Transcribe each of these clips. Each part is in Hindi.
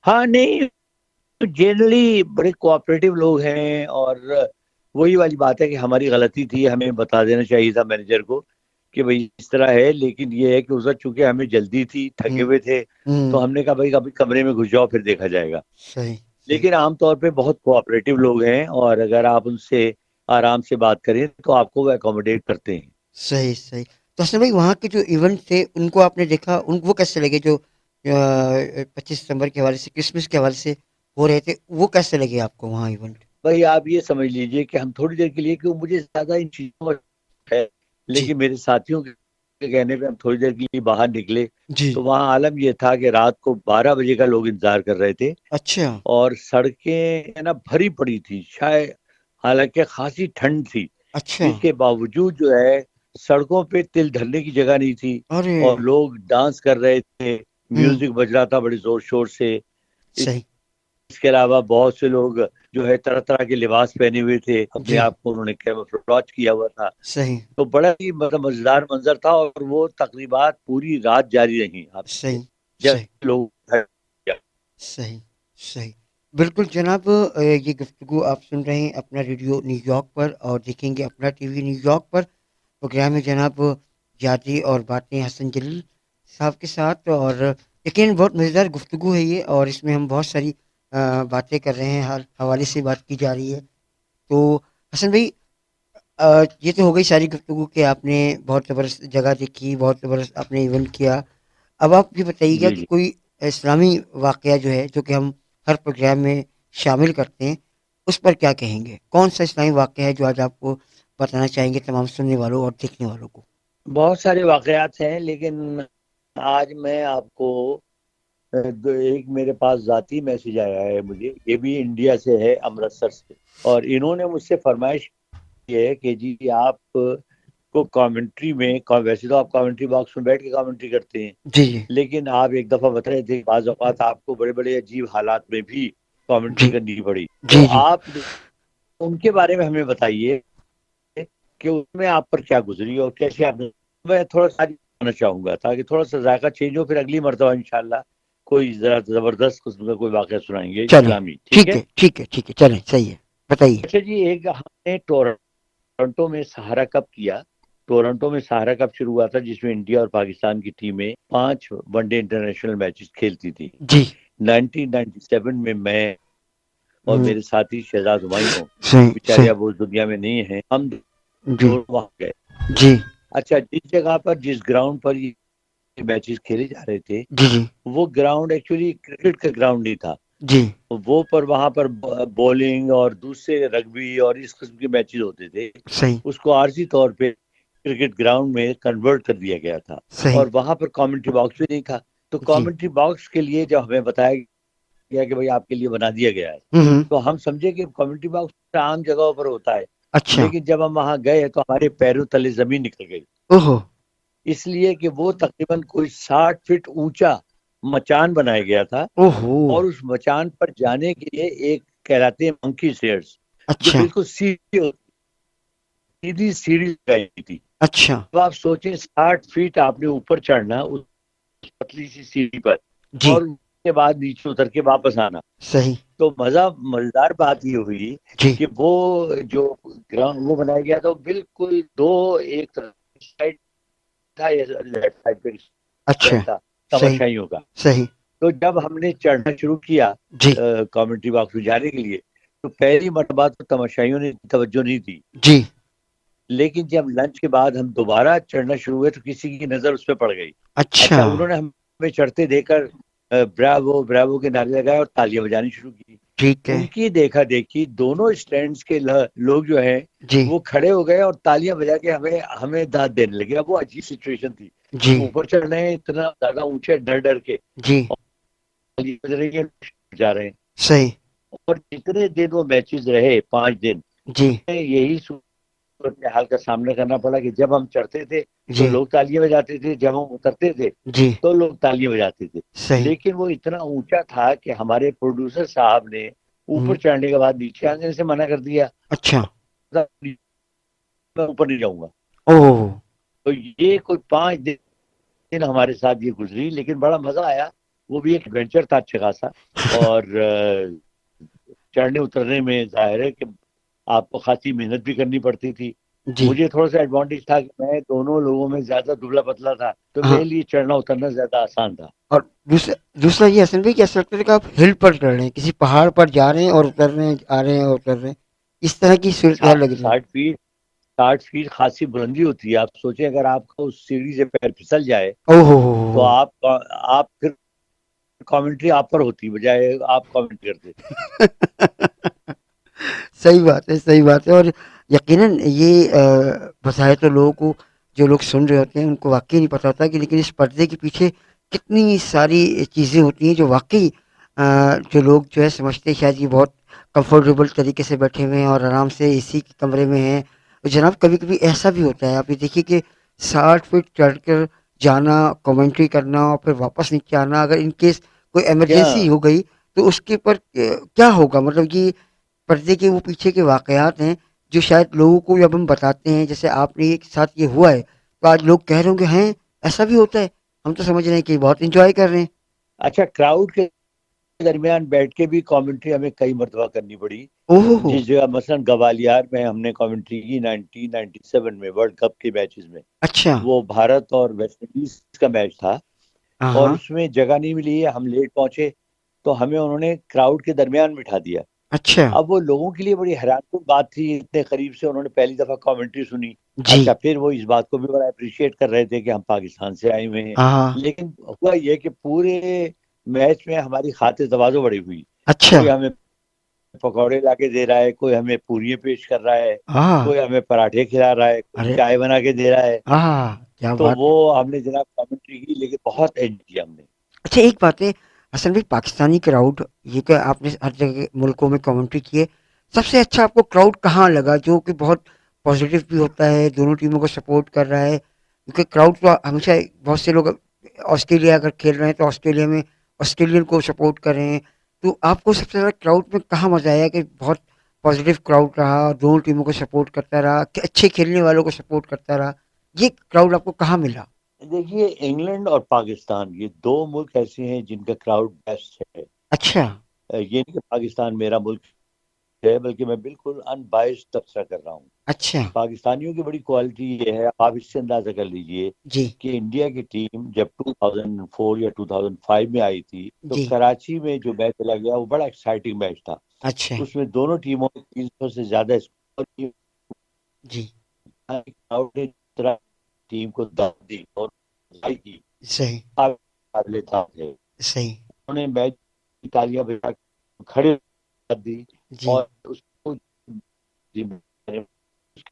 हाँ नहीं, जनरली बड़े कोऑपरेटिव लोग हैं, और वही वाली बात है कि हमारी गलती थी, हमें बता देना चाहिए था मैनेजर को कि भाई इस तरह है। लेकिन ये है कि उस वक्त चूंकि हमें जल्दी थी, थके हम्म। हुए थे, तो हम्म। हमने कहा भाई कभी कमरे में घुस जाओ, फिर देखा जाएगा। सही। सही। लेकिन आमतौर पे बहुत कोऑपरेटिव लोग हैं, और अगर आप उनसे आराम से बात करें तो आपको वो अकोमोडेट करते हैं। सही। सही। तो हसन भाई, वहाँ के जो इवेंट थे उनको आपने देखा, उन वो कैसे लगे, जो 25 सितंबर के हवाले से, क्रिसमस के हवाले से हो रहे थे, वो कैसे लगे आपको वहाँ इवेंट? भाई आप ये समझ लीजिए कि हम थोड़ी देर के लिए, कि मुझे ज्यादा इन चीजों का है, जी। लेकिन मेरे साथियों के कहने पे हम थोड़ी देर के लिए बाहर निकले, जी। तो वहाँ आलम ये था कि रात को 12 बजे का लोग इंतजार कर रहे थे, अच्छा। और सड़कें है ना भरी पड़ी थी शायद, हालांकि खासी ठंड थी। अच्छा। इसके बावजूद जो है, सड़कों पे तिल धरने की जगह नहीं थी, अरे। और लोग डांस कर रहे थे, हम्म। म्यूजिक बज रहा था बड़े जोर शोर से। सही। इसके अलावा बहुत से लोग जो है तरह तरह के लिबास पहने हुए थे, अपने जी। आप को उन्होंने कैमोफ्लेज किया हुआ था। सही। तो बड़ा ही मतलब मजेदार मंजर था, और वो तकरीबात पूरी रात जारी रही। आप सही। जब सही। लोग सही। सही। बिल्कुल जनाब, ये गुफ्तगू आप सुन रहे हैं अपना रेडियो न्यूयॉर्क पर, और देखेंगे अपना टीवी न्यूयॉर्क पर। प्रोग्राम है जनाब यादें और बातें हसन जलील साहब के साथ। और यकीन बहुत मज़ेदार गुफ्तगू है ये, और इसमें हम बहुत सारी बातें कर रहे हैं, हर हवाले से बात की जा रही है। तो हसन भाई, ये तो हो गई सारी गुफ्तगू कि आपने बहुत ज़बरदस्त जगह देखी, बहुत ज़बरदस्त आपने इवेंट किया। अब आप ये बताइएगा जी कि जी। कोई इस्लामी वाक़या जो है, जो कि हम हर प्रोग्राम में शामिल करते हैं, उस पर क्या कहेंगे? कौन सा इस्लामी वाक़या है जो आज आपको बताना चाहेंगे तमाम सुनने वालों और देखने वालों को? बहुत सारे वाकयात हैं, लेकिन आज मैं आपको एक मेरे पास जाती मैसेज आया है मुझे, ये भी इंडिया से है, अमृतसर से। और इन्होंने मुझसे फरमाइश की है कि जी आप को कमेंट्री में, वैसे तो आप कमेंट्री बॉक्स में बैठ के कमेंट्री करते हैं, जी, जी। लेकिन आप एक दफा बता रहे थे कि बाज औक़ात आपको बड़े बड़े अजीब हालात में भी कमेंट्री जी, करनी पड़ी। तो जी, जी। आप उनके बारे में हमें बताइए कि उसमें आप पर क्या गुजरी और कैसे आपने। मैं थोड़ा सा जानना चाहूंगा ताकि थोड़ा सा जायका चेंज हो, फिर अगली मरतबा इंशाल्लाह कोई जरा जबरदस्त किस्म का कोई वाक़या सुनाएंगे चलें, इस्लामी, ठीक ठीक है। है, ठीक है, ठीक है, चलें, सही है। बताइए। अच्छा जी, एक हमने टोरंटो में सहारा कप किया। टोरंटो में सहारा कप शुरू हुआ था, जिसमें इंडिया और पाकिस्तान की टीमें 5 वनडे इंटरनेशनल मैचेस खेलती थी। जी। 1997 में मैं और हुँ। मेरे साथी शहजाद हुमायूं, सही, बेचारे सही। अब उस दुनिया में नहीं है, हम जी, दोनों वहां गए। जी, अच्छा, जिस जगह पर, जिस ग्राउंड पर ये मैचेस खेले जा रहे थे, जी, जी, वो ग्राउंड एक्चुअली क्रिकेट का ग्राउंड नहीं था। जी। वो पर वहां पर बॉलिंग और दूसरे रग्बी और इस किस्म के मैचेस होते थे। सही, उसको आरजी तौर पे क्रिकेट ग्राउंड में कन्वर्ट कर दिया गया था, सही। और वहां पर कमेंट्री बॉक्स भी नहीं था। तो जी। कमेंट्री बॉक्स के लिए जब हमें बताया गया कि भाई आपके लिए बना दिया गया है, हुँ, हुँ। तो हम समझे कि कमेंट्री बॉक्स आम जगहों पर होता है। अच्छा। लेकिन जब हम वहां गए तो हमारे पैरों तले जमीन निकल गई, ओहो! इसलिए कि वो तकरीबन कोई 60 फीट ऊंचा मचान बनाया गया था, ओहो! और उस मचान पर जाने के लिए एक कहलाते हैं मंकी स्टेयर्स, जो अच्छा, बिल्कुल सीधी सीढ़ी लगाई थी। अच्छा। तो आप सोचें 60 फीट आपने ऊपर चढ़ना उस पतली सी सीढ़ी पर, जी। और उसके बाद नीचे उतर के वापस आना। सही। तो मजेदार बात ये हुई जी। कि वो जो ग्राउंड वो बनाया गया था, वो बिल्कुल दो, एक साइड था, लेफ्ट साइड पे अच्छा। स्टैंड था सही, तमाशाइयों का। सही। तो जब हमने चढ़ना शुरू किया जी, कमेंट्री बॉक्स में जाने के लिए, तो पहली मरतबा तो तमाशाइयों ने तवज्जो नहीं दी। जी। लेकिन जब लंच के बाद हम दोबारा चढ़ना शुरू हुए, तो किसी की नजर उस पर पड़ गई। अच्छा। अच्छा, उन्होंने हमें चढ़ते देखकर ब्रावो ब्रावो के नारे लगाए और तालियां बजानी शुरू की। ठीक है। उनकी देखा देखी दोनों स्टैंड्स के लोग जो हैं, जी, वो खड़े हो गए और तालियां बजा के हमें हमें दाद देने लगे। अब वो अजीब सिचुएशन थी, जी, हम ऊपर चढ़ रहे हैं इतना ज्यादा ऊंचे, डर डर के, जी। और तालियां बज रही है, जा रहे हैं। सही। और जितने दिन वो मैचेस रहे, 5 दिन, जी, हमें यही सूरत हाल का सामना करना पड़ा कि जब हम चढ़ते थे तो जी, लोग तालियां बजाते थे, जब हम उतरते थे जी। तो लोग तालियां बजाते थे। सही। लेकिन वो इतना ऊंचा था कि हमारे प्रोड्यूसर साहब ने हुँ। ऊपर चढ़ने के बाद नीचे आने से मना कर दिया। अच्छा। मैं ऊपर नहीं जाऊंगा। ओह! तो ये कोई 5 दिन हमारे साथ ये गुजरी, लेकिन बड़ा मजा आया। वो भी एक एडवेंचर था अच्छा खासा। और चढ़ने उतरने में जाहिर है कि आपको खासी मेहनत भी करनी पड़ती थी। जी। मुझे थोड़ा सा एडवांटेज था कि मैं दोनों लोगों में ज्यादा दुबला पतला था, तो हाँ। मेरे लिए चढ़ना उतरना ज्यादा आसान था। और दूसरा दूसरा ये असल में कि ऐसा लगता है कि आप हिल पर चढ़ रहे हैं, किसी पहाड़ पर जा रहे हैं और उतर रहे हैं, आ रहे हैं और उतर रहे हैं, इस तरह की सूरत हाल लग रही है। 60 फीट, 60 फीट खासी बुलंदी होती है। आप सोचें अगर आपका उस सीढ़ी से पैर फिसल जाए ओहो तो हो। आप फिर कमेंट्री आप पर होती बजाय आप कमेंट करते। सही बात है, सही बात है। और यकीनन ये बजाय तो लोगों को, जो लोग सुन रहे होते हैं उनको वाक़ई नहीं पता होता कि लेकिन इस पर्दे के पीछे कितनी सारी चीज़ें होती हैं जो वाक़ई जो लोग जो है समझते हैं शायद ये बहुत कंफर्टेबल तरीके से बैठे हुए हैं और आराम से एसी के कमरे में हैं। और जनाब कभी-कभी ऐसा भी होता है, आप ये देखिए कि 60 फीट चढ़कर जाना, कमेंट्री करना और फिर वापस नीचे आना, अगर इन केस कोई क्या? इमरजेंसी हो गई तो उसके ऊपर क्या होगा? मतलब ये पर्दे के वो पीछे के वाक़यात हैं, जो शायद लोगों को जब हम बताते हैं, जैसे आपने के साथ ये हुआ है, तो आज लोग कह रहे होंगे, हैं, ऐसा भी होता है? हम तो समझ रहे हैं कि बहुत एन्जॉय कर रहे हैं। अच्छा, क्राउड के दरमियान बैठ के भी कमेंट्री हमें कई मरतबा करनी पड़ी। ओह हो! जिस जगह मसलन गवालियार में हमने कमेंट्री की 1997 में वर्ल्ड कप के मैचेस में, अच्छा। वो भारत और वेस्ट इंडीज का मैच था। हाँ, और हाँ। उसमें जगह नहीं मिली है, हम लेट पहुंचे, तो हमें उन्होंने क्राउड के दरमियान बिठा दिया। अच्छा। अब वो लोगों के लिए बड़ी हैरानकुन बात थी, इतने करीब से उन्होंने पहली दफा कमेंट्री सुनी। जी। अच्छा, फिर वो इस बात को भी बड़ा अप्रिशिएट कर रहे थे कि हम पाकिस्तान से आए हुए हैं। हाँ, हाँ। लेकिन हुआ ये कि पूरे मैच में हमारी खातिर तवाज़ो बड़ी हुई। अच्छा। कोई हमें पकौड़े लाके दे रहा है, कोई हमें पूरियां पेश कर रहा है, हाँ। कोई हमें पराठे खिला रहा है, कोई अरे! चाय बना के दे रहा है। क्या तो बात वो है। हमने जनाब कमेंट्री की, लेकिन बहुत एंजॉय किया हमने। अच्छा एक बात है, असल में पाकिस्तानी क्राउड, ये क्या आपने हर जगह मुल्कों में कमेंट्री की है, सबसे अच्छा आपको क्राउड कहाँ लगा जो कि बहुत पॉजिटिव भी होता है, दोनों टीमों को सपोर्ट कर रहा है? क्योंकि क्राउड तो हमेशा, बहुत से लोग ऑस्ट्रेलिया अगर खेल रहे हैं तो ऑस्ट्रेलिया में ऑस्ट्रेलियन को सपोर्ट कर रहे हैं। तो आपको सबसे ज़्यादा क्राउड में कहाँ मज़ा आया कि बहुत पॉजिटिव क्राउड रहा, दोनों टीमों को सपोर्ट करता रहा, कि अच्छे खेलने वालों को सपोर्ट करता रहा, ये क्राउड आपको कहाँ मिला? देखिए, इंग्लैंड और पाकिस्तान ये दो मुल्क ऐसे हैं जिनका क्राउड बेस्ट है। अच्छा। ये नहीं कि पाकिस्तान मेरा मुल्क है, बल्कि मैं बिल्कुल अनबायस्ड तबसरा कर रहा हूँ। अच्छा। पाकिस्तानियों की बड़ी क्वालिटी ये है, आप इससे अंदाजा कर लीजिए जी। कि इंडिया की टीम जब 2004 या 2005 में आई थी, तो जी। कराची में जो मैच चला गया वो बड़ा एक्साइटिंग मैच था। अच्छा। उसमें दोनों टीमों ने 300 से ज्यादा स्कोर किए। जी। क्राउड ने दूसरा टीम को दाद दी और बधाई की। सही। काबिले था थे। सही। उन्होंने मैच की तालियां बजा के खड़े कर दी। जी। और उसको उसके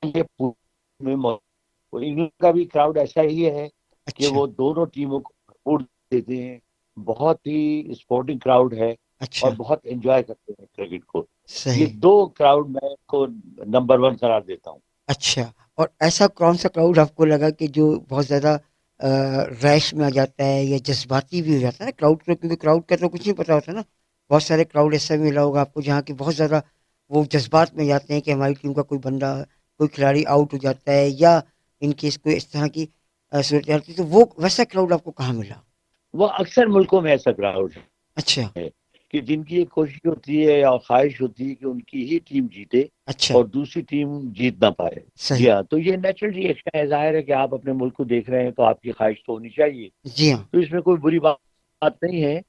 लिए पूरे में और इंग्लैंड का भी क्राउड ऐसा ही है कि अच्छा। वो दोनों टीमों को सपोर्ट देते हैं। बहुत ही स्पोर्टिंग क्राउड है और अच्छा। बहुत एंजॉय करते हैं क्रिकेट को। ये सही। दो क्राउड मैं को नंबर वन करार देता हूँ। अच्छा, और ऐसा कौन-सा क्राउड आपको लगा कि जो बहुत ज़्यादा रैश में आ जाता है या जज़्बाती भी हो जाता है ना क्राउड तो, क्योंकि क्राउड का तो कुछ नहीं पता होता ना। बहुत सारे क्राउड ऐसा भी मिला होगा आपको जहाँ की बहुत ज़्यादा वो जज़्बात में जाते हैं कि हमारी टीम का कोई बंदा, कोई खिलाड़ी आउट हो जाता है या इन केस कोई इस तरह की सूरत हाल थी, तो वो वैसा क्राउड आपको कहाँ मिला? वो अक्सर मुल्कों में ऐसा क्राउड अच्छा। है कि जिनकी एक कोशिश होती है या ख्वाहिश होती है कि उनकी ही टीम जीते अच्छा। और दूसरी टीम जीत ना पाए। जी सही। हाँ, तो ये नेचुरल रिएक्शन है। जाहिर है कि आप अपने मुल्क को देख रहे हैं तो आपकी ख्वाहिश तो होनी चाहिए। जी हाँ। तो इसमें कोई बुरी बात नहीं है।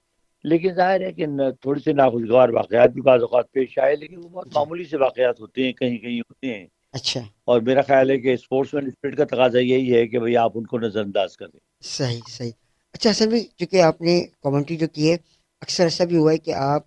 लेकिन जाहिर है कि थोड़ी सी नाखुशगवार वाकयात भी बाज़ औक़ात पेश आए, लेकिन वो बहुत जी। मामूली से वाकयात होते हैं, कहीं कहीं होते हैं। अच्छा। और मेरा ख्याल है कि स्पोर्ट्समैन स्पिरिट का तकाजा यही है कि भाई आप उनको नज़रअंदाज करें। सही, सही। अच्छा असल में चूँकि आपने कमेंट्री जो की है, अक्सर ऐसा भी हुआ है कि आप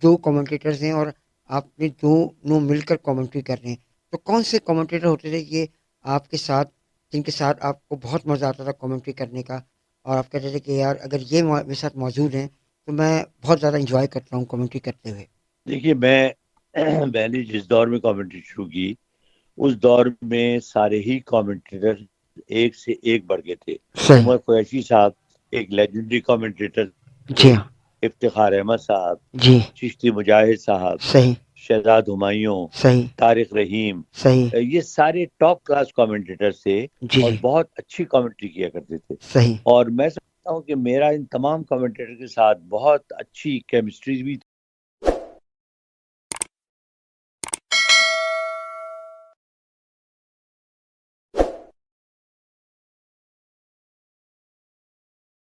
2 कमेंटेटर्स हैं और आपने दोनों मिलकर कमेंट्री कर रहे हैं। तो कौन से कमेंटेटर होते थे ये आपके साथ, जिनके साथ आपको बहुत मज़ा आता था कमेंट्री करने का और आप कहते थे कि यार अगर ये मेरे साथ मौजूद हैं, तो मैं बहुत ज़्यादा एन्जॉय करता हूँ कमेंट्री करते हुए? देखिए, मैं मैंने जिस दौर में कमेंट्री शुरू की, उस दौर में सारे ही कमेंटेटर एक से एक बढ़ गए थे। सही। उमर कुरैशी साहब एक लेजेंडरी कमेंटेटर जी थे, हाँ। इफ्तिखार अहमद साहब, जी। चिश्ती मुजाहिद साहब, सही। शहजाद हुमायूं, सही। तारिक रहीम, सही। ये सारे टॉप क्लास कमेंटेटर थे जी, और जी। बहुत अच्छी कमेंट्री किया करते थे। सही। और मैं समझता चाहता हूँ कि मेरा इन तमाम कमेंटेटर के साथ बहुत अच्छी केमिस्ट्री भी